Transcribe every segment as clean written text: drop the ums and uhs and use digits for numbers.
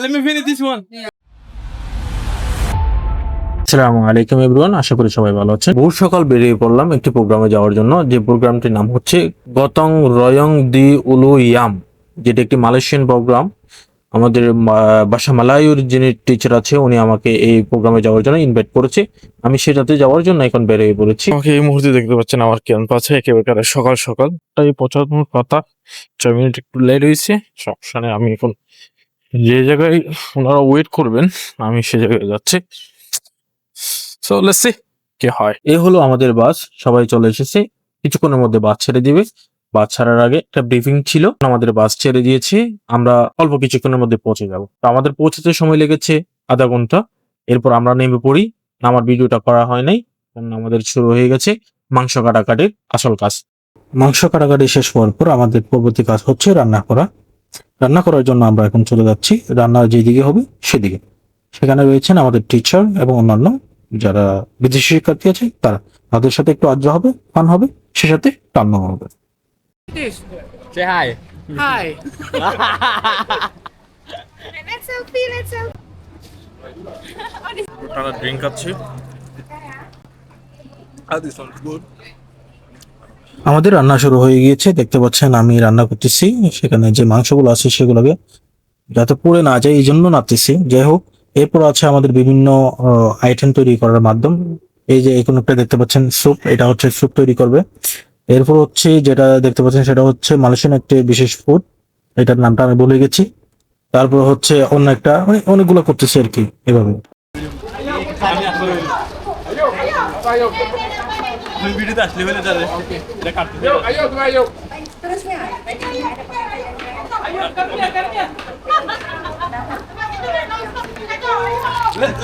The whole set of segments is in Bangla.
Let me finish this one. আসসালামু আলাইকুম এভরিওয়ান, আশা করি সবাই ভালো আছেন। বহু সকাল বেরিয়ে পড়লাম একটি প্রোগ্রামে যাওয়ার জন্য, যে প্রোগ্রামটির নাম হচ্ছে গতং রয়ং দি উলু ইয়াম, যেটা একটি মালয়েশিয়ান প্রোগ্রাম। আমাদের বাসা মালায়ুর যিনি টিচার আছে উনি আমাকে এই প্রোগ্রামে যাওয়ার জন্য ইনভাইট করেছে। আমি সেটাতে যাওয়ার জন্য এখন বেরিয়ে পড়েছি। আমাকে এই মুহূর্তে দেখতে পাচ্ছেন আমার ক্যাম্পাসে একেবারে সকাল সকাল তাই 75 কথা 4 মিনিট একটু লেট হয়েছে। সমস্যা নেই, আমি এখন যে জায়গায় ওনারা ওয়েট করবেন আমি সে জায়গায় যাচ্ছি। সো লেটস সি কি হয়। এই হলো আমাদের বাস, সবাই চলে এসেছে। কিছুক্ষণের মধ্যে বাস ছেড়ে দিবে। বাস ছাড়ার আগে একটা ব্রিফিং ছিল, আমাদের বাস ছেড়ে দিয়েছে, আমরা অল্প কিছুক্ষণের মধ্যে পৌঁছে যাব। তো আমাদের পৌঁছাতে সময় লেগেছে আধা ঘন্টা। এরপর আমরা নেমে পড়ি। আমার ভিডিওটা করা হয় নাই, কারণ আমাদের শুরু হয়ে গেছে মাংস কাটাকাটির আসল কাজ। মাংস কাটাকাটি শেষ হওয়ার পর আমাদের পরবর্তী কাজ হচ্ছে রান্না করা। রান্না করার জন্য আমরা এখন চলে যাচ্ছি রান্না যেদিকে হবে সেদিকে। সেখানে রয়েছেন আমাদের টিচার এবং অন্যান্য যারা বিদেশি শিক্ষার্থী আছে তারা। তাদের সাথে একটু আড্ডা হবে, ফান হবে, সে সাথে রান্না হবে। Say hi. Hi. Let's selfie, let's selfie. ওটা ড্রিঙ্ক আছে। This one's good. আমাদের রান্না শুরু হয়ে গিয়েছে, দেখতে পাচ্ছেন আমি রান্না করতেছি। সেখানে যে মাংসগুলো আছে সেগুলোকে যাতে পুড়ে না যায় এই জন্য নাড়তেছি। যাই হোক, এরপর আছে আমাদের বিভিন্ন আইটেম তৈরি করার মাধ্যম। এই যে এখন একটা দেখতে পাচ্ছেন স্যুপ, এটা হচ্ছে স্যুপ তৈরি করবে। এরপর হচ্ছে যেটা দেখতে পাচ্ছেন সেটা হচ্ছে মালয়েশিয়ান একটি বিশেষ ফুড, এটার নামটা আমি ভুলে গেছি। তারপর হচ্ছে অন্য একটা, মানে অনেকগুলো করতেছি আর কি এভাবে। ভিডিওতে আসলে বলে যাবে এটা কাটতে দেব।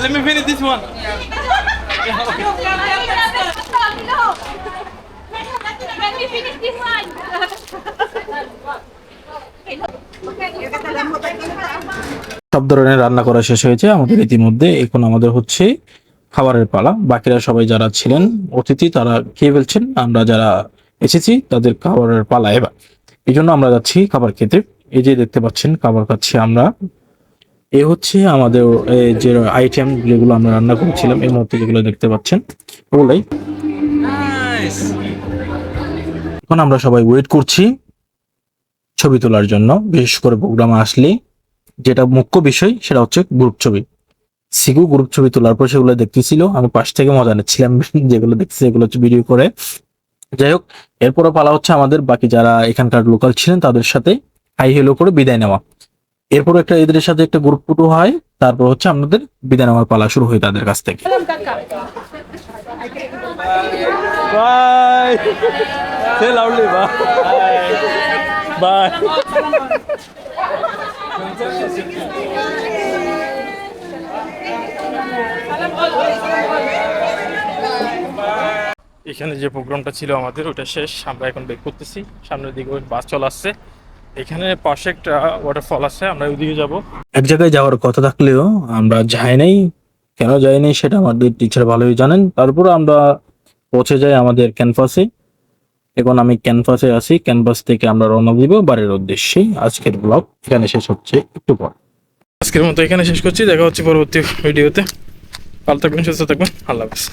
Let me finish this one. Let me finish this one. সব ধরনের রান্না করা শেষ হয়েছে আমাদের ইতিমধ্যে। এখন আমাদের হচ্ছে খাবারের পালা। বাকিরা সবাই যারা ছিলেন অতিথি তারা খেয়ে ফেলছেন, আমরা যারা এসেছি তাদের খাবারের পালা এবার। এই জন্য আমরা যাচ্ছি খাবার খেতে। এই যে দেখতে পাচ্ছেন খাবার খাচ্ছি আমরা। এ হচ্ছে আমাদের যে আইটেম যেগুলো আমরা রান্না করেছিলাম এই মুহূর্তে যেগুলো দেখতে পাচ্ছেন ওগুলাই। এখন আমরা সবাই ওয়েট করছি ছবি তোলার জন্য। বিশেষ করে প্রোগ্রামে আসলে যেটা মুখ্য বিষয় সেটা হচ্ছে গ্রুপ ছবি। সিগু গ্রুপ ছবি তোলার পর সেগুলো দেখতেছিল, আমি পাশ থেকে মজা নিচ্ছিলাম যেগুলো দেখতেছি এগুলো হচ্ছে ভিডিও করে। যাই হোক, এরপরও পালা হচ্ছে আমাদের বাকি যারা এখানকার লোকাল ছিলেন তাদের সাথে হাই হেলো করে বিদায় নেওয়া। এরপর একটা এদের সাথে একটা গ্রুপ ফটো হয়, তারপর হচ্ছে আমাদের বিদায় নেওয়ার পালা শুরু হয় তাদের কাছ থেকে। Bye. Say loudly bye. Bye. এখানে যে প্রোগ্রামটা ছিল আমাদের ওটা শেষ, আমরা এখন বের করতেছি। সামনের দিকে বাস চলে আসছে। এখানে পাশে একটা ওয়াটারফল আছে, আমরা ওইদিকে যাব। এক জায়গায় যাওয়ার কথা থাকলেও আমরা যাই নাই। কেন যাই নাই সেটা আমাদের টিচার ভালোই জানেন। তারপর আমরা পৌঁছে যাই আমাদের ক্যাম্পাসে। এখন আমি ক্যাম্পাসে আছি, ক্যাম্পাস থেকে আমরা রওনা দিব বাড়ির উদ্দেশ্যে। আজকের ব্লগ এখানে শেষ হচ্ছে, একটু পর। আজকের মতো এখানে শেষ করছি, দেখা হচ্ছে পরবর্তী ভিডিওতে। ভালো থাকবেন, সুস্থ থাকবেন, আল্লাহ হাফেজ।